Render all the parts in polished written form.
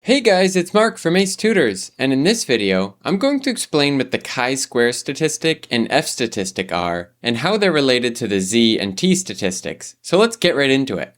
Hey guys, it's Mark from Ace Tutors, and in this video, I'm going to explain what the chi-square statistic and f-statistic are, and how they're related to the z and t statistics, so let's get right into it.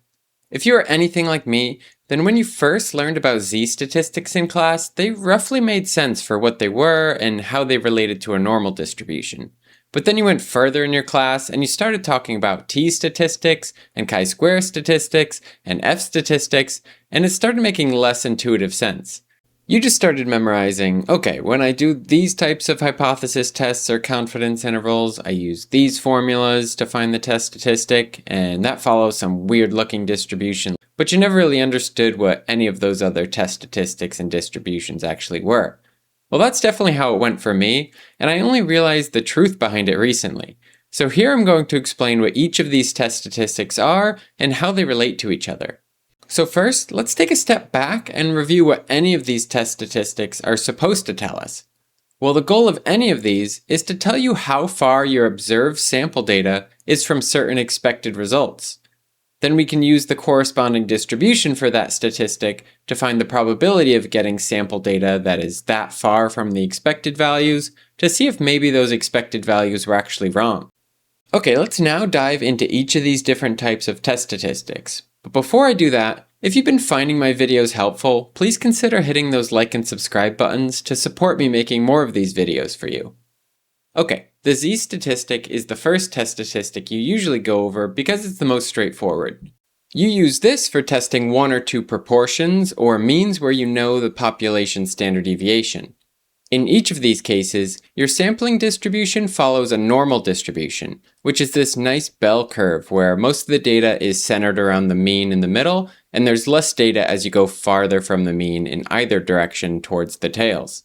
If you are anything like me, then when you first learned about z-statistics in class, they roughly made sense for what they were and how they related to a normal distribution. But then you went further in your class and you started talking about t-statistics and chi-square statistics and f-statistics, and it started making less intuitive sense. You just started memorizing, okay, when I do these types of hypothesis tests or confidence intervals, I use these formulas to find the test statistic, and that follows some weird looking distribution. But you never really understood what any of those other test statistics and distributions actually were. Well, that's definitely how it went for me, and I only realized the truth behind it recently. So here I'm going to explain what each of these test statistics are and how they relate to each other. So first, let's take a step back and review what any of these test statistics are supposed to tell us. Well, the goal of any of these is to tell you how far your observed sample data is from certain expected results. Then we can use the corresponding distribution for that statistic to find the probability of getting sample data that is that far from the expected values to see if maybe those expected values were actually wrong. Okay, let's now dive into each of these different types of test statistics. But before I do that, if you've been finding my videos helpful, please consider hitting those like and subscribe buttons to support me making more of these videos for you. Okay, the z-statistic is the first test statistic you usually go over because it's the most straightforward. You use this for testing one or two proportions or means where you know the population standard deviation. In each of these cases, your sampling distribution follows a normal distribution, which is this nice bell curve where most of the data is centered around the mean in the middle, and there's less data as you go farther from the mean in either direction towards the tails.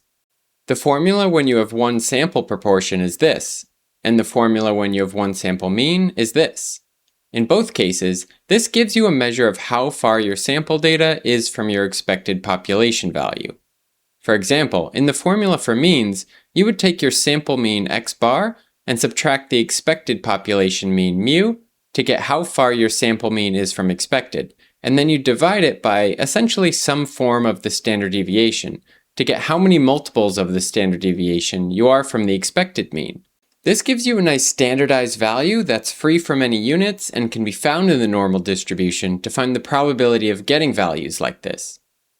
The formula when you have one sample proportion is this, and the formula when you have one sample mean is this. In both cases, this gives you a measure of how far your sample data is from your expected population value. For example, in the formula for means, you would take your sample mean x bar and subtract the expected population mean mu to get how far your sample mean is from expected, and then you divide it by essentially some form of the standard deviation to get how many multiples of the standard deviation you are from the expected mean. This gives you a nice standardized value that's free from any units and can be found in the normal distribution to find the probability of getting values like this.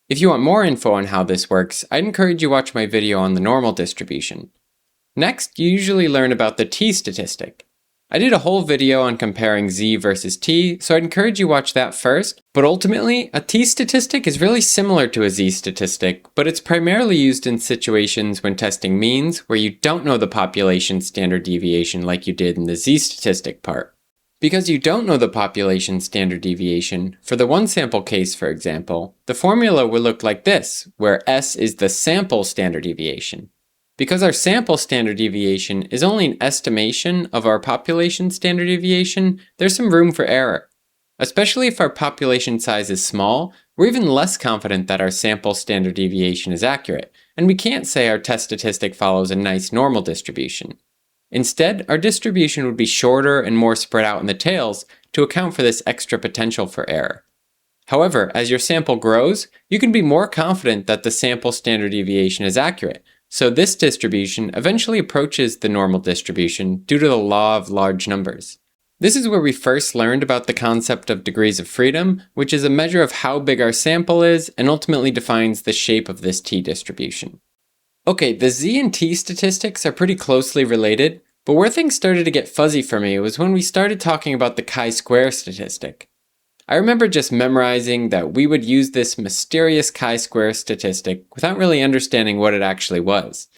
If you want more info on how this works, I'd encourage you to watch my video on the normal distribution. Next, you usually learn about the t-statistic. I did a whole video on comparing z versus t, so I'd encourage you to watch that first, but ultimately, a t-statistic is really similar to a z-statistic, but it's primarily used in situations when testing means where you don't know the population standard deviation like you did in the z-statistic part. Because you don't know the population standard deviation, for the one sample case for example, the formula will look like this, where S is the sample standard deviation. Because our sample standard deviation is only an estimation of our population standard deviation, there's some room for error. Especially if our population size is small, we're even less confident that our sample standard deviation is accurate, and we can't say our test statistic follows a nice normal distribution. Instead, our distribution would be shorter and more spread out in the tails to account for this extra potential for error. However, as your sample grows, you can be more confident that the sample standard deviation is accurate, so this distribution eventually approaches the normal distribution due to the law of large numbers. This is where we first learned about the concept of degrees of freedom, which is a measure of how big our sample is and ultimately defines the shape of this t-distribution. Okay, the z and t statistics are pretty closely related, but where things started to get fuzzy for me was when we started talking about the chi-square statistic. I remember just memorizing that we would use this mysterious chi-square statistic without really understanding what it actually was.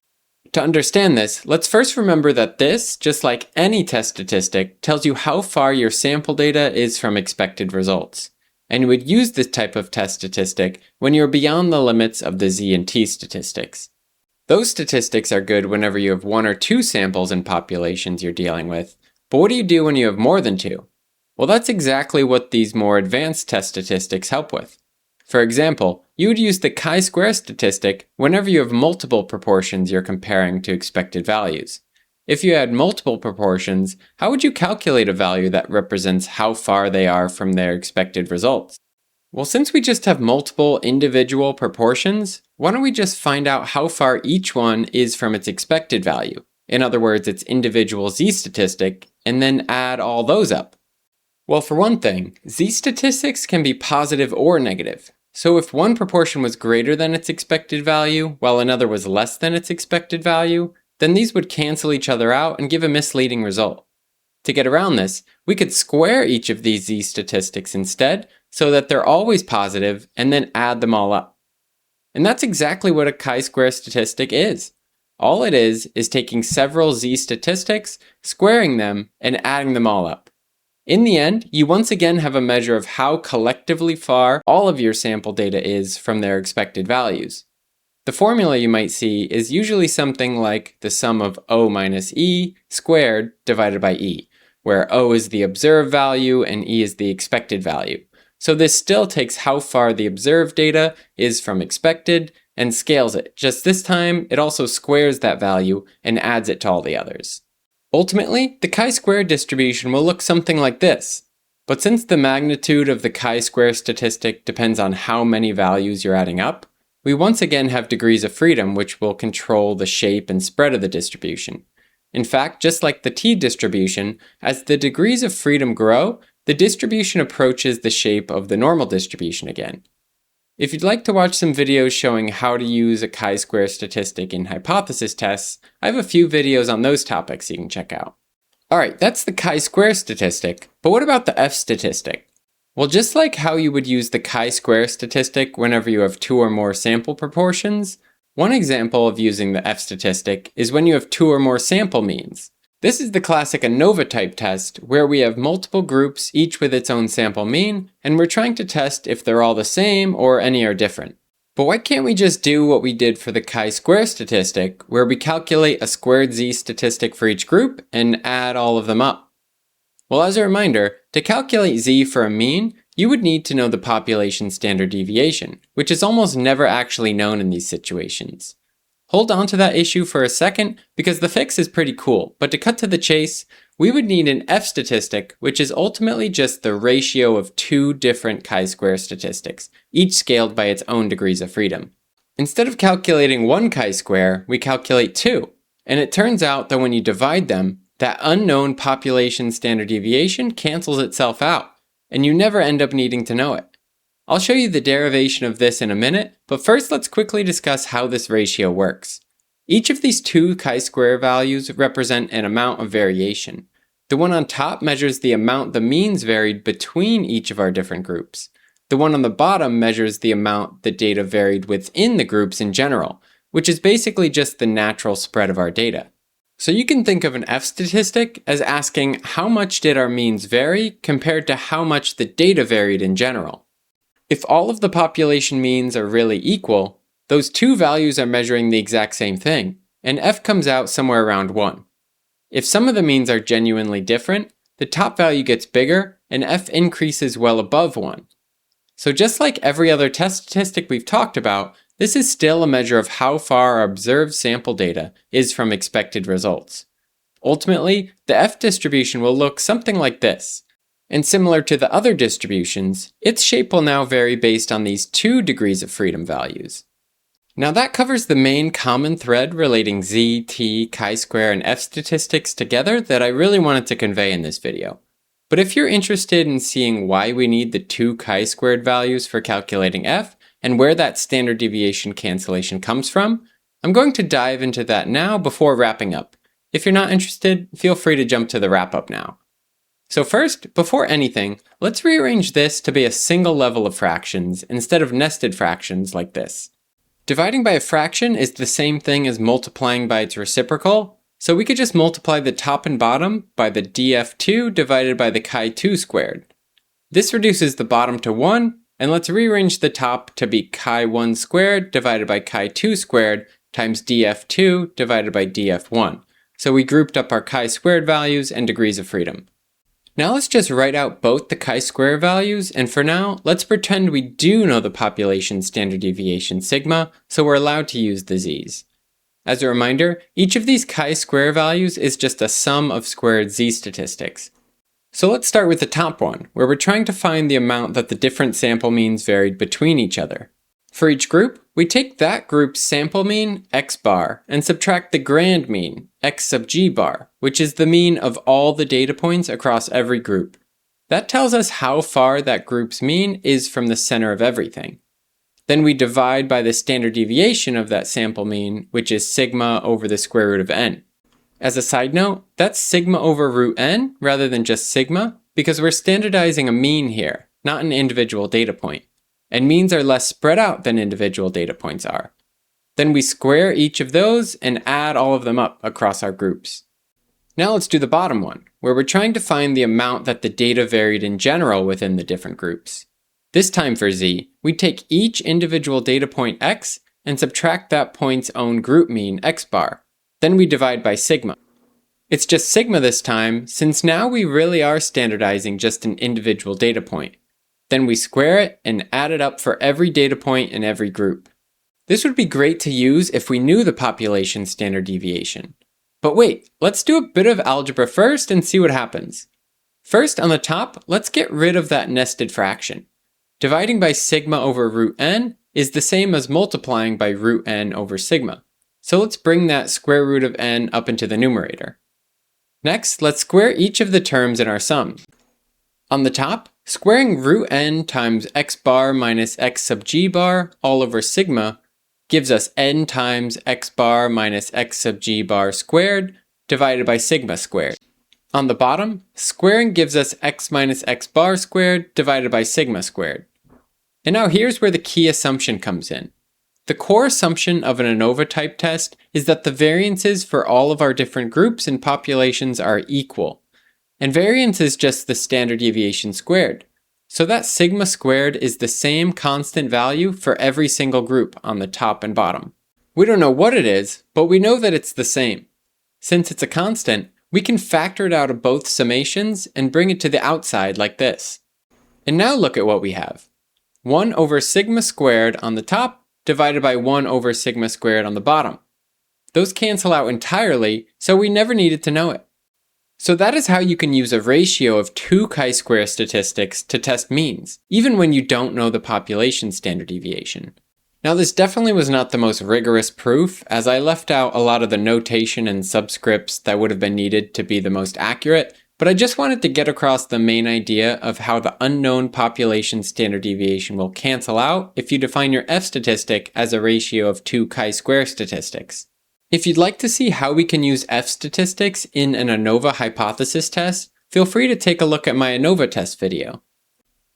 To understand this, let's first remember that this, just like any test statistic, tells you how far your sample data is from expected results. And you would use this type of test statistic when you're beyond the limits of the z and t statistics. Those statistics are good whenever you have one or two samples in populations you're dealing with, but what do you do when you have more than two? Well, that's exactly what these more advanced test statistics help with. For example, you would use the chi-square statistic whenever you have multiple proportions you're comparing to expected values. If you had multiple proportions, how would you calculate a value that represents how far they are from their expected results? Well, since we just have multiple individual proportions, why don't we just find out how far each one is from its expected value? In other words, its individual z-statistic, and then add all those up. Well, for one thing, z-statistics can be positive or negative. So if one proportion was greater than its expected value, while another was less than its expected value, then these would cancel each other out and give a misleading result. To get around this, we could square each of these z-statistics instead, so that they're always positive, and then add them all up. And that's exactly what a chi-square statistic is. All it is taking several z-statistics, squaring them, and adding them all up. In the end, you once again have a measure of how collectively far all of your sample data is from their expected values. The formula you might see is usually something like the sum of O minus E squared divided by E, where O is the observed value and E is the expected value. So this still takes how far the observed data is from expected and scales it. Just this time, it also squares that value and adds it to all the others. Ultimately, the chi-square distribution will look something like this. But since the magnitude of the chi-square statistic depends on how many values you're adding up, we once again have degrees of freedom which will control the shape and spread of the distribution. In fact, just like the t-distribution, as the degrees of freedom grow, the distribution approaches the shape of the normal distribution again. If you'd like to watch some videos showing how to use a chi-square statistic in hypothesis tests, I have a few videos on those topics you can check out. Alright, that's the chi-square statistic, but what about the f-statistic? Well, just like how you would use the chi-square statistic whenever you have two or more sample proportions, one example of using the f-statistic is when you have two or more sample means. This is the classic ANOVA type test where we have multiple groups, each with its own sample mean, and we're trying to test if they're all the same or any are different. But why can't we just do what we did for the chi-square statistic, where we calculate a squared z-statistic for each group and add all of them up? Well, as a reminder, to calculate z for a mean, you would need to know the population standard deviation, which is almost never actually known in these situations. Hold on to that issue for a second because the fix is pretty cool, but to cut to the chase, we would need an f-statistic, which is ultimately just the ratio of two different chi-square statistics, each scaled by its own degrees of freedom. Instead of calculating one chi-square, we calculate two, and it turns out that when you divide them, that unknown population standard deviation cancels itself out, and you never end up needing to know it. I'll show you the derivation of this in a minute, but first let's quickly discuss how this ratio works. Each of these two chi-square values represent an amount of variation. The one on top measures the amount the means varied between each of our different groups. The one on the bottom measures the amount the data varied within the groups in general, which is basically just the natural spread of our data. So you can think of an f-statistic as asking how much did our means vary compared to how much the data varied in general. If all of the population means are really equal, those two values are measuring the exact same thing, and f comes out somewhere around 1. If some of the means are genuinely different, the top value gets bigger, and f increases well above 1. So just like every other test statistic we've talked about, this is still a measure of how far our observed sample data is from expected results. Ultimately, the f distribution will look something like this. And similar to the other distributions, its shape will now vary based on these two degrees of freedom values. Now that covers the main common thread relating z, t, chi-square, and f-statistics together that I really wanted to convey in this video. But if you're interested in seeing why we need the two chi-squared values for calculating f, and where that standard deviation cancellation comes from, I'm going to dive into that now before wrapping up. If you're not interested, feel free to jump to the wrap-up now. So first, before anything, let's rearrange this to be a single level of fractions instead of nested fractions like this. Dividing by a fraction is the same thing as multiplying by its reciprocal, so we could just multiply the top and bottom by the df2 divided by the chi2 squared. This reduces the bottom to 1, and let's rearrange the top to be chi1 squared divided by chi2 squared times df2 divided by df1. So we grouped up our chi-squared values and degrees of freedom. Now let's just write out both the chi-square values, and for now, let's pretend we do know the population standard deviation sigma, so we're allowed to use the z's. As a reminder, each of these chi-square values is just a sum of squared z-statistics. So let's start with the top one, where we're trying to find the amount that the different sample means varied between each other. For each group, we take that group's sample mean, x bar, and subtract the grand mean, x sub g bar, which is the mean of all the data points across every group. That tells us how far that group's mean is from the center of everything. Then we divide by the standard deviation of that sample mean, which is sigma over the square root of n. As a side note, that's sigma over root n rather than just sigma, because we're standardizing a mean here, not an individual data point. And means are less spread out than individual data points are. Then we square each of those and add all of them up across our groups. Now let's do the bottom one, where we're trying to find the amount that the data varied in general within the different groups. This time for z, we take each individual data point x and subtract that point's own group mean, x bar. Then we divide by sigma. It's just sigma this time, since now we really are standardizing just an individual data point. Then we square it and add it up for every data point in every group. This would be great to use if we knew the population standard deviation. But wait, let's do a bit of algebra first and see what happens. First, on the top, let's get rid of that nested fraction. Dividing by sigma over root n is the same as multiplying by root n over sigma. So let's bring that square root of n up into the numerator. Next, let's square each of the terms in our sum. On the top, squaring root n times x bar minus x sub g bar all over sigma gives us n times x bar minus x sub g bar squared divided by sigma squared. On the bottom, squaring gives us x minus x bar squared divided by sigma squared. And now here's where the key assumption comes in. The core assumption of an ANOVA type test is that the variances for all of our different groups and populations are equal. And variance is just the standard deviation squared. So that sigma squared is the same constant value for every single group on the top and bottom. We don't know what it is, but we know that it's the same. Since it's a constant, we can factor it out of both summations and bring it to the outside like this. And now look at what we have. 1 over sigma squared on the top divided by 1 over sigma squared on the bottom. Those cancel out entirely, so we never needed to know it. So that is how you can use a ratio of two chi-square statistics to test means, even when you don't know the population standard deviation. Now this definitely was not the most rigorous proof, as I left out a lot of the notation and subscripts that would have been needed to be the most accurate, but I just wanted to get across the main idea of how the unknown population standard deviation will cancel out if you define your f-statistic as a ratio of two chi-square statistics. If you'd like to see how we can use f-statistics in an ANOVA hypothesis test, feel free to take a look at my ANOVA test video.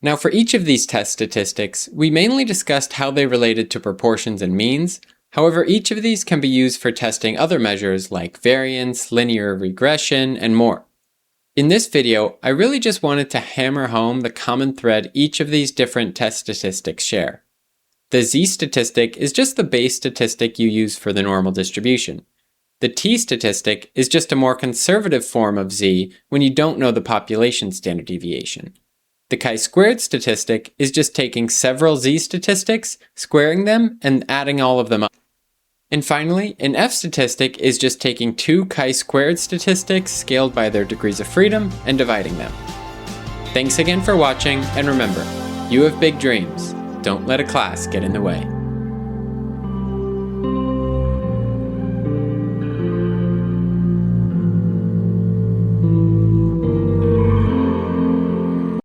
Now for each of these test statistics, we mainly discussed how they related to proportions and means. However, each of these can be used for testing other measures like variance, linear regression, and more. In this video, I really just wanted to hammer home the common thread each of these different test statistics share. The z-statistic is just the base statistic you use for the normal distribution. The t-statistic is just a more conservative form of z when you don't know the population standard deviation. The chi-squared statistic is just taking several z-statistics, squaring them, and adding all of them up. And finally, an f-statistic is just taking two chi-squared statistics scaled by their degrees of freedom and dividing them. Thanks again for watching, and remember, you have big dreams. Don't let a class get in the way.